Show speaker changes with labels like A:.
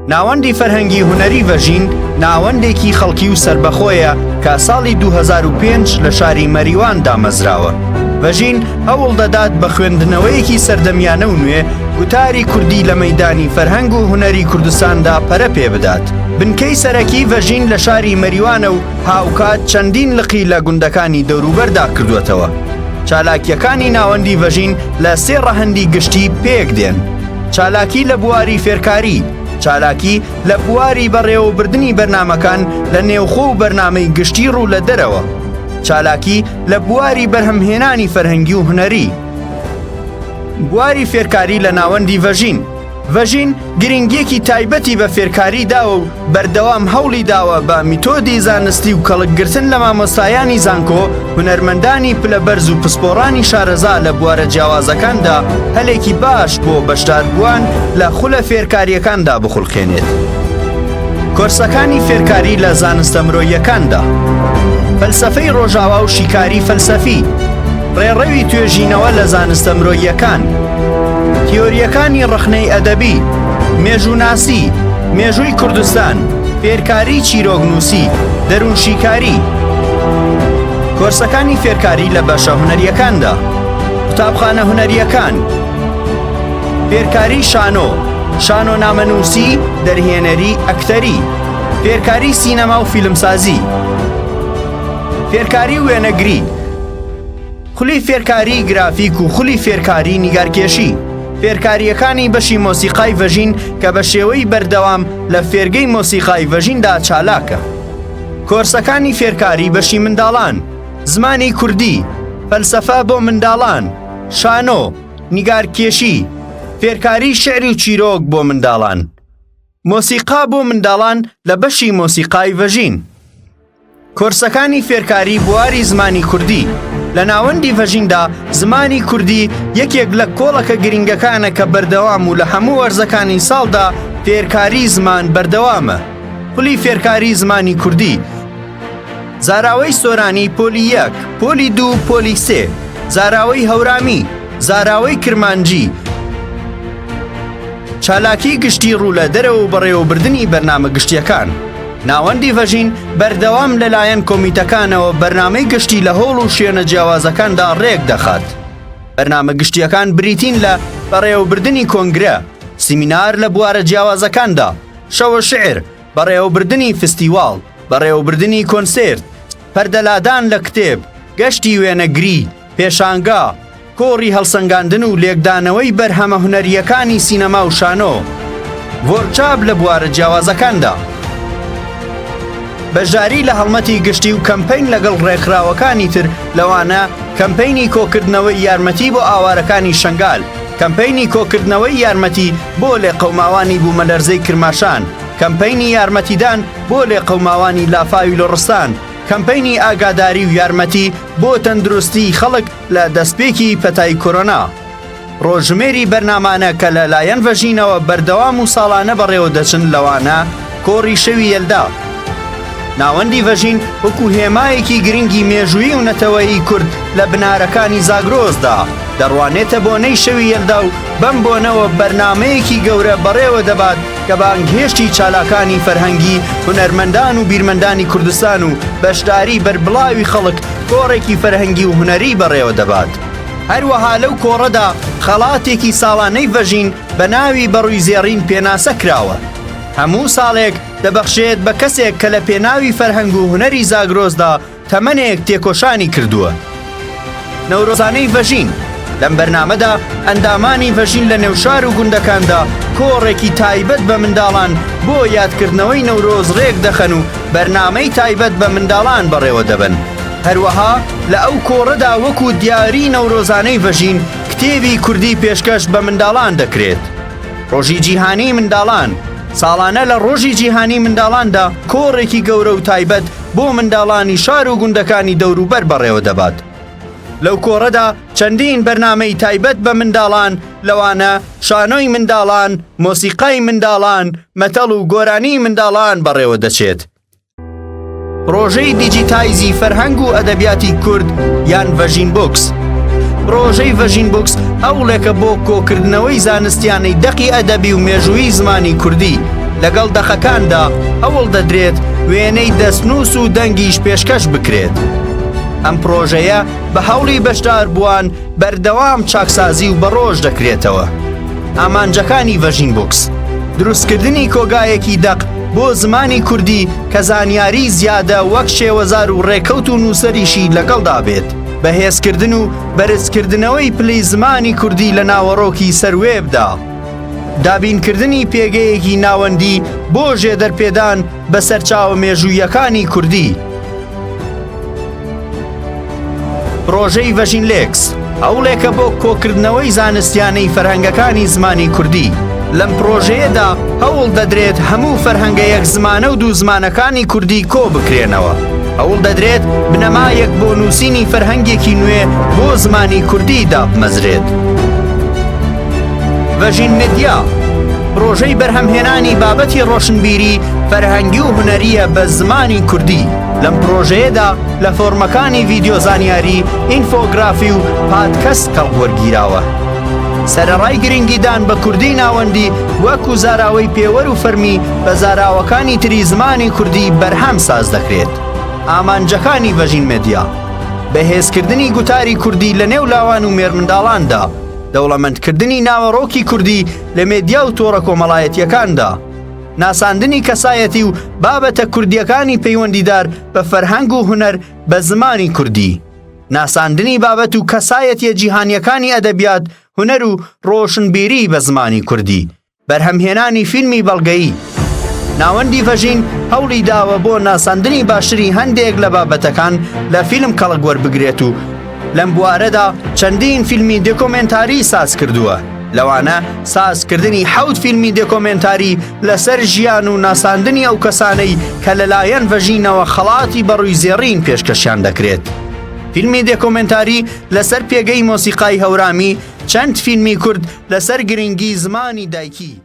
A: ناوندی فەرهەنگی هونەری ڤەژین ناوەندێکی خەڵکی و سربەخۆیە کە ساڵی 2005 لە شاری مەریوان دامەزراوە. ڤەژین هەوڵ دەدات بە خوێندنەوەیەکی سەردەمیانە و نوێ گوتاری کوردی لە مەیدانی فەرهەنگ و هونەری کوردستاندا پەرە پێ بدات. بنکەی سەرەکی ڤەژین لە شاری مەریوانە و هاوکات چەندین لقی لە گوندەکانی دەوروبەردا کردووەتەوە. چالاکییەکانی ناوەندی ڤەژین لە سێ ڕەهەندی گشتی پێک دێن: چالاکی لە بواری فێرکاری، چالاکی لە بواری بەڕێوەبردنی بەرنامەکان لە نێوخۆ و بەرنامەی گشتی ڕوو لە دەرەوە، چالاکی لە بواری بەرهەمهێنانی فەرهەنگی و هونەری، بواری فێرکاری لە ناوەندی ڤەژین. ڤەژین گرنگیەکی تایبەتی بە فێرکاری داوە و بەردەوام هەوڵی داوە بە میتۆدی زانستی و کەڵکگرتن لە مامۆستایانی زانکۆ، هونەرمەندانی پلەبەرز و پسپۆڕانی شارەزا لە بوارە جیاوازەکاندا هەلێکی باش بۆ بەشداربووان لە خولە فێرکاریەکاندا بخولقێنێت. کۆرسەکانی فێرکاری لە زانستە مرۆییەکاندا، فەلسەفەی ڕۆژاوا و شیکاری فەلسەفی، ڕێڕەوی توێژینەوە لە زانستە مرۆییەکان، تیۆریەکانی ڕخنەی ئەدەبی، مێژووناسی، مێژووی کوردستان، فێرکاری چیرۆکنووسی، دەروونشیکاری. کۆرسەکانی فێرکاری لە بەشە هونەریەکاندا، قوتابخانە هونەریەکان، فێرکاری شانۆ، شانۆ نامەنووسی، دەرهێنەری، ئەکتەری، فێرکاری سینەما و فیلمسازی، فێرکاری وێنەگری، خولی فێرکاری گرافیک و خولی فێرکاری نیگارکێشی. فێرکاریەکانی بەشی مۆسیقای ڤەژین کە بە شێوەی بەردەوام لە فێرگەی مۆسیقای ڤەژیندا چالاکە. کۆرسەکانی فێرکاری بەشی منداڵان، زمانی کوردی، فەلسەفە بۆ منداڵان، شانۆ، نیگارکێشی، فێرکاری شێعری و چیرۆک بۆ منداڵان، مۆسیقا بۆ منداڵان لە بەشی مۆسیقای ڤەژین. کۆرسەکانی فێرکاری بواری زمانی کوردی، لە ناوەندی ڤەژیندا زمانی کوردی یەکێک لە کۆڵەکە گرنگەکانە کە بەردەوام و لە هەموو وەرزەکانی ساڵدا فێرکاری زمان بەردەوامە. خولی فێرکاری زمانی کوردی، زاراوەی سۆرانی پۆلی 1، پۆلی 2، پۆلی 3، زاراوەی هەورامی، زاراوەی کرمانجی، چالاکی گشتی ڕوو لە دەرەوە و بەڕێوەبردنی بەرنامە گشتیەکان. ناوەندی ڤەژین بەردەوام لەلایەن کۆمیتەکانەوە بەرنامەی گشتی لە هۆڵ و شوێنە جیاوازەکاندا ڕێک دەخات. بەرنامە گشتیەکان بریتین لە بەڕێوەبردنی کۆنگرە، سیمینار لە بوارە جیاوازەکاندا، شەوە شعر، بەڕێوەبردنی فستیواڵ، بەڕێوەبردنی کۆنسێرت، پەردەلادان لە کتێب، گەشتی وێنەگری، پێشانگا، کۆڕی هەڵسەنگاندن و لێکدانەوەی بەرهەمە هونەریەکانی سینەما و شانۆ، ڤۆرچاب لە بوارە جیاوازەکاندا، بەژاری لە هەڵمەتی گشتی و کەمپین لەگەڵ ڕێکخراوەکانی تر، لەوانە کەمپینی کۆکردنەوەی یارمەتی بۆ ئاوارەکانی شەنگال، کەمپینی کۆکردنەوەی یارمەتی بۆ لێقەوماوانی بوومەلەرزەی کرماشان، کەمپینی یارمەتیدان بۆ لێقەوماوانی لافاوی لۆڕستان، کەمپینی ئاگاداری و یارمەتی بۆ تەندروستی خەڵک لە دەستپێکی پەتای کۆرۆنا. ڕۆژمێری بەرنامانە کە لەلایەن ڤەژینەوە بەردەوام و ساڵانە بەڕێوە دەچن، لەوانە کۆڕی شەوی یەلدا. ناوەندی ڤەژین وەکو هێمایەکی گرنگی مێژووی و نەتەوەیی کورد لە بنارەکانی زاگرۆزدا دەڕوانێتە بۆنەی شەوی یەلدا و بەم بۆنەوە بەرنامەیەکی گەورە بەڕێوە دەبات کە بانگهێشتی چالاکانی فەرهەنگی، هونەرمەندان و بیرمەندانی کوردستان و بەشداری بەربڵاوی خەڵک کۆڕێکی فەرهەنگی و هونەری بەڕێوە دەبات. هەروەها لەو کۆڕەدا خەڵاتێکی ساڵانەی ڤەژین بە ناوی بەڕووی زێڕین پێناسە کراوە. هەموو ساڵێک دەبەخشێت بە کەسێک کە لە پێناوی فەرهەنگ و هونەری زاگرۆزدا تەمەنێک تێکۆشانی کردووە. نەورۆزانەی ڤەژین، لەم بەرنامەدا ئەندامانی ڤەژین لە نێوشار و گوندەکاندا کۆڕێکی تایبەت بە منداڵان بۆ یادکردنەوەی نەورۆز ڕێک دەخەن و بەرنامەی تایبەت بە منداڵان بەڕێوە دەبن. هەروەها لە ئەو کۆڕەدا وەکو دیاری نەورۆزانەی ڤەژین کتێبی کوردی پێشکەش بە منداڵان دەکرێت. ڕۆژی جیهانی منداڵان، ساڵانە لە ڕۆژی جیهانی منداڵاندا کۆڕێکی گەورە و تایبەت بۆ منداڵانی شار و گوندەکانی دەوروبەر بەڕێوە دەبات. لەو کۆڕەدا چەندین بەرنامەی تایبەت بە منداڵان، لەوانە شانۆی منداڵان، مۆسیقای منداڵان، مەتەڵ و گۆرانی منداڵان بەڕێوە دەچێت. ڕۆژەی دیجیتایزی فەرهەنگ و ئەدەبیاتی کورد یان ڤەژین بوکس. ڕۆژەی ڤەژین بوکس هەوڵێکە بۆ کۆکردنەوەی زانستیانەی دەقی ئەدەبی و مێژووی زمانی کوردی لەگەڵ دەخەکاندا هەوڵ دەدرێت وێنەی دەستنووس و دەنگیش پێشکەش بکرێت. ئەم پرۆژەیە بە هەوڵی بەشدار بووان بەردەوام چاکسازی و بەڕۆژ دەکرێتەوە. ئامانجەکانی ڤەژین بوکس دروستکردنی کۆگایەکی دەق بۆ زمانی کوردی کە زانیاری زیادە وەک شێوەزار و ڕێکەوت و نووسەریشی لەگەڵدا بێت، بەهێزکردن و بەرزکردنەوەی پلەی زمانی کوردی لە ناوەڕۆکی سەروێبدا، دابینکردنی پێگەیەکی ناوەندی بۆ ژێدەرپێدان بە سەرچاوە مێژوویەکانی کوردی. پرۆژەی ڤەژین لێکس هەوڵێکە بۆ کۆکردنەوەی زانستیانەی فەرهەنگەکانی زمانی کوردی. لەم پرۆژەیەدا هەوڵ دەدرێت هەموو فەرهەنگە یەک زمانە و دوو زمانەکانی کوردی کۆ بکرێنەوە. هەوڵ دەدرێت بنەمایەک بۆ نووسینی فەرهەنگێکی نوێ بۆ زمانی کوردی دابمەزرێت. ڤەژین مێدیا پرۆژەی بەرهەمهێنانی بابەتی ڕۆشنبیری فەرهەنگی و هونەریە بە زمانی کوردی. لەم پرۆژەیەدا لە فۆرمەکانی ڤیدیۆ زانیاری، ئینفۆگرافی و پادکەست هەڵوەرگیراوە. سەرەڕای گرنگیدان بە کوردی ناوەندی وەکو زاراوەی پێوەر و فەرمی بە زاراوەکانی تری زمانی کوردی بەرهەم ساز دەکرێت. ئامانجەکانی ڤەژین مێدیا بەهێزکردنی گوتاری کوردی لە نێو لاوان و مێرمنداڵاندا، دەوڵەمەندکردنی ناوەڕۆکی کوردی لە مێدیا و تۆڕە کۆمەڵایەتیەکاندا، ناساندنی کەسایەتی و بابەتە کوردیەکانی پەیوەندیدار بە فەرهەنگ و هونەر بە زمانی کوردی، ناساندنی بابەت و کەسایەتیە جیهانیەکانی ئەدەبیات، هونەر و ڕۆشنبیری بە زمانی کوردی، بەرهەمهێنانی فیلمی بەڵگەیی. ناوەندی ڤەژین هەوڵی داوە بۆ ناساندنی باشتری هەندێک لە بابەتەکان لە فیلم کەڵک وەربگرێت و لەم بوارەدا چەندین فیلمی دۆکۆمنتاری ساز کردووە، لەوانە سازکردنی 7 فیلمی دۆکۆمنتاری لەسەر ژیان و ناساندنی ئەو کەسانەی کە لەلایەن ڤەژینەوە خەڵاتی بەڕووی زێڕین پێشکەشیان دەکرێت. فیلمی دۆکۆمنتاری لەسەر پێگەی مۆسیقای هەورامی، چەند فیلمی کورد لەسەر گرنگی زمانی دایکی.